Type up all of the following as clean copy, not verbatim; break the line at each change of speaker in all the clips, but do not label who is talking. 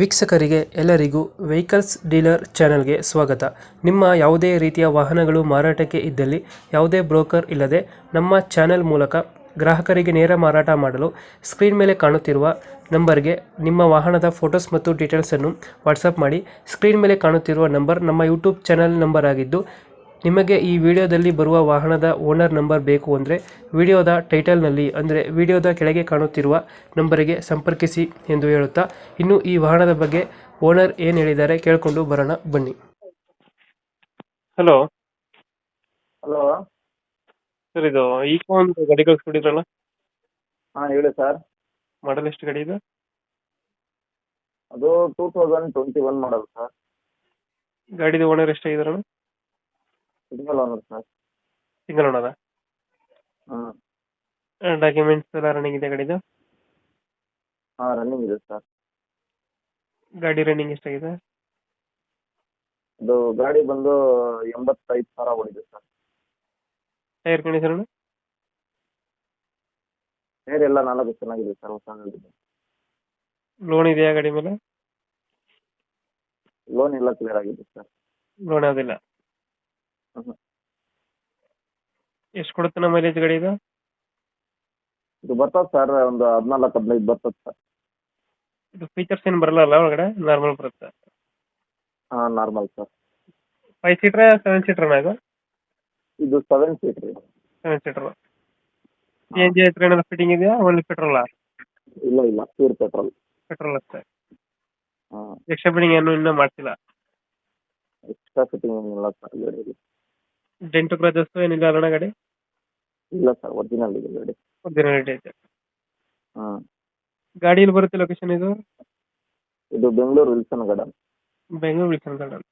ವೀಕ್ಷಕರಿಗೆ ಎಲ್ಲರಿಗೂ vehicles dealer ಚಾನೆಲ್ಗೆ ಸ್ವಾಗತ. ನಿಮ್ಮ ಯಾವುದೇ ರೀತಿಯ ವಾಹನಗಳು ಮಾರಾಟಕ್ಕೆ ಇದ್ದಲ್ಲಿ ಯಾವುದೇ ಬ್ರೋಕರ್ ಇಲ್ಲದೆ ನಮ್ಮ ಚಾನೆಲ್ ಮೂಲಕ ಗ್ರಾಹಕರಿಗೆ ನೇರ ಮಾರಾಟ ಮಾಡಲು ಸ್ಕ್ರೀನ್ ಮೇಲೆ ಕಾಣುತ್ತಿರುವ ನಂಬರ್ಗೆ ನಿಮ್ಮ ವಾಹನದ ಫೋಟೋಸ್ ಮತ್ತು ಡೀಟೇಲ್ಸನ್ನು ವಾಟ್ಸಪ್ ಮಾಡಿ. ಸ್ಕ್ರೀನ್ ಮೇಲೆ ಕಾಣುತ್ತಿರುವ ನಂಬರ್ ನಮ್ಮ ಯೂಟ್ಯೂಬ್ ಚಾನೆಲ್ ನಂಬರ್ ಆಗಿದ್ದು, ನಿಮಗೆ ಈ ವಿಡಿಯೋದಲ್ಲಿ ಬರುವ ವಾಹನದ ಓನರ್ ನಂಬರ್ ಬೇಕು ಅಂದರೆ ವಿಡಿಯೋದ ಟೈಟಲ್ನಲ್ಲಿ ಅಂದರೆ ವಿಡಿಯೋದ ಕೆಳಗೆ ಕಾಣುತ್ತಿರುವ ನಂಬರಿಗೆ ಸಂಪರ್ಕಿಸಿ ಎಂದು ಹೇಳುತ್ತಾ, ಇನ್ನು ಈ ವಾಹನದ ಬಗ್ಗೆ ಓನರ್ ಏನು ಹೇಳಿದ್ದಾರೆ ಕೇಳಿಕೊಂಡು ಬರೋಣ ಬನ್ನಿ. Hello
hello.
ಸರ್, ಇದು ಈಕೋ ಒಂದು ಗಾಡಿ ಕಳಿಸ್ಕೊಟ್ಟಿದ್ರಲ್ಲ,
ಹಾಂ ಹೇಳಿ ಸರ್.
ಮಾಡಲ್ ಎಷ್ಟು ಗಾಡಿ ಇದೆ?
ಅದು 2021 ಮಾಡಲ್ ಸರ್.
ಗಾಡಿದು ಓನರ್ ಎಷ್ಟಾಗಿದಾರಣ?
Single owner sir.
ಸಿಂಗಲ್ ಓನರ?
ಹಾಂ
ಡಾಕ್ಯುಮೆಂಟ್ಸ್ ಎಲ್ಲ ರನ್ನಿಂಗ್ ಇದೆ ಗಾಡಿದು?
ಹಾಂ ರನ್ನಿಂಗ್ ಇದೆ ಸರ್.
ಗಾಡಿ ರನ್ನಿಂಗ್ ಎಷ್ಟಾಗಿದೆ?
ಅದು ಗಾಡಿ ಬಂದು 85,000 ಓಡಿದೆ ಸರ್.
Tyre condition?
ಟೈರ್ ಎಲ್ಲ 4 ಚೆನ್ನಾಗಿದೆ ಸರ್, ಹೊಸದಾಗಿದೆ.
ಲೋನ್ ಇದೆಯಾ ಗಾಡಿ ಮೇಲೆ?
ಲೋನ್ ಎಲ್ಲ ಕ್ಲಿಯರ್ ಆಗಿದೆ ಸರ್.
ಲೋನ್ ಯಾವುದಿಲ್ಲ?
ಹ್ಞೂ.
ಎಷ್ಟು ಕೊಡುತ್ತೆ ನಮ್ಮ ಮೈಲೇಜ್ ಗಾಡಿ ಇದು?
ಇದು ಬರ್ತದೆ ಸರ್, ಒಂದು 14-15 ಬರ್ತದೆ ಸರ್.
ಇದು ಫೀಚರ್ಸ್ ಏನು ಬರಲ್ಲ ಒಳಗಡೆ, ನಾರ್ಮಲ್ ಬರುತ್ತೆ?
ಹಾಂ ನಾರ್ಮಲ್ ಸರ್.
5 ಸೀಟ್ರಾ 7 ಸೀಟ್ರನಾ ಇದು?
ಇದು 7 ಸೀಟ್ ರೀ.
7 ಸೀಟರ್. CNG ಹತ್ರ ಏನಾದ್ರು ಫಿಟ್ಟಿಂಗ್ ಇದೆಯಾ, ಓನ್ಲಿ ಪೆಟ್ರೋಲಾ?
ಇಲ್ಲ ಪ್ಯೂರ್ ಪೆಟ್ರೋಲ್.
ಪೆಟ್ರೋಲ್ ಅಷ್ಟೇ?
ಹಾಂ.
ಎಕ್ಸ್ಟ್ರಾ ಫಿಟ್ಟಿಂಗ್ ಏನು ಇನ್ನೂ ಮಾಡ್ತಿಲ್ಲ?
ಎಕ್ಸ್ಟ್ರಾ ಫಿಟ್ಟಿಂಗ್ ಏನಿಲ್ಲ ಸರ್ ಗಾಡಿಯಲ್ಲಿ.
ಡೆಂಟು ಕ್ರಾಚಸ್ ಏನಿಲ್ಲ ಅಲ್ಲಣ್ಣ ಗಾಡಿ?
ಇಲ್ಲ ಸರ್, ಒರಿಜಿನಲ್ ಇದೆ ಗಾಡಿ.
ಒರಿಜಿನಾಲಿಟಿ ಐತೆ.
ಹಾಂ.
ಗಾಡಿ ಎಲ್ಲಿ ಬರುತ್ತೆ ಲೊಕೇಶನ್ ಇದು?
ಇದು Bengaluru Wilson garden.
Bengaluru Wilson garden.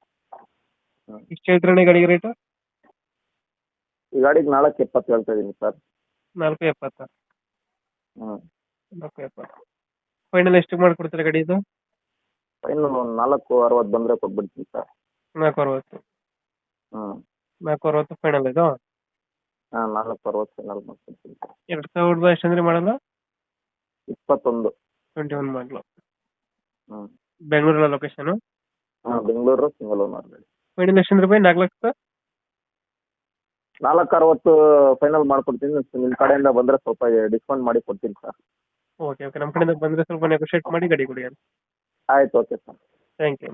ಹಾಂ.
ಎಷ್ಟು ಹೇಳ್ತೀರಣ್ಣ ಗಾಡಿಗೆ ರೇಟು?
ಈ ಗಾಡಿಗೆ 4.70 ಹೇಳ್ತಾ ಇದ್ದೀನಿ ಸರ್.
4.70?
ಹ್ಞೂ.
4.70. ಫೈನಲ್ ಎಷ್ಟು ಮಾಡಿಕೊಡ್ತೀರಾ ಗಾಡಿ ಇದು?
ಇನ್ನು 4.60 ಬಂದರೆ ಕೊಟ್ಬಿಡ್ತೀನಿ ಸರ್.
4.60?
ಹ್ಞೂ.
4.60 ಫೈನಲ್ ಇದು?
ಹಾಂ 4.60 ಫೈನಲ್ ಮಾಡ್ಕೊಡ್ತೀನಿ ಸರ್.
2000 ಎಷ್ಟಂದ್ರೆ ಮಾಡಲ್ಲ?
21.
21 ಮಾಡಲು.
ಹ್ಞೂ.
ಬೆಂಗಳೂರಲ್ಲ ಲೊಕೇಶನು?
ಹಾಂ ಬೆಂಗಳೂರು, ಸಿಂಗಲ್ ಓನರ್ ಗಾಡಿ.
ಫೈನಲ್ ಎಷ್ಟು ರೂಪಾಯಿ? 4 ಲಕ್ಷ?
4.60 ಫೈನಲ್ ಮಾಡ್ಕೊಡ್ತೀನಿ. ನಿಮ್ಮ ಕಡೆಯಿಂದ ಬಂದರೆ ಸ್ವಲ್ಪ ಡಿಸ್ಕೌಂಟ್ ಮಾಡಿ ಕೊಡ್ತೀನಿ ಸರ್.
ಓಕೆ, ನಮ್ಮ ಕಡೆಯಿಂದ ಬಂದರೆ ಸ್ವಲ್ಪ ನೆಗೋಷಿಯೇಟ್ ಮಾಡಿ ಗಾಡಿ ಕೊಡಿ.
ಆಯ್ತು, ಓಕೆ ಸರ್.
Thank you.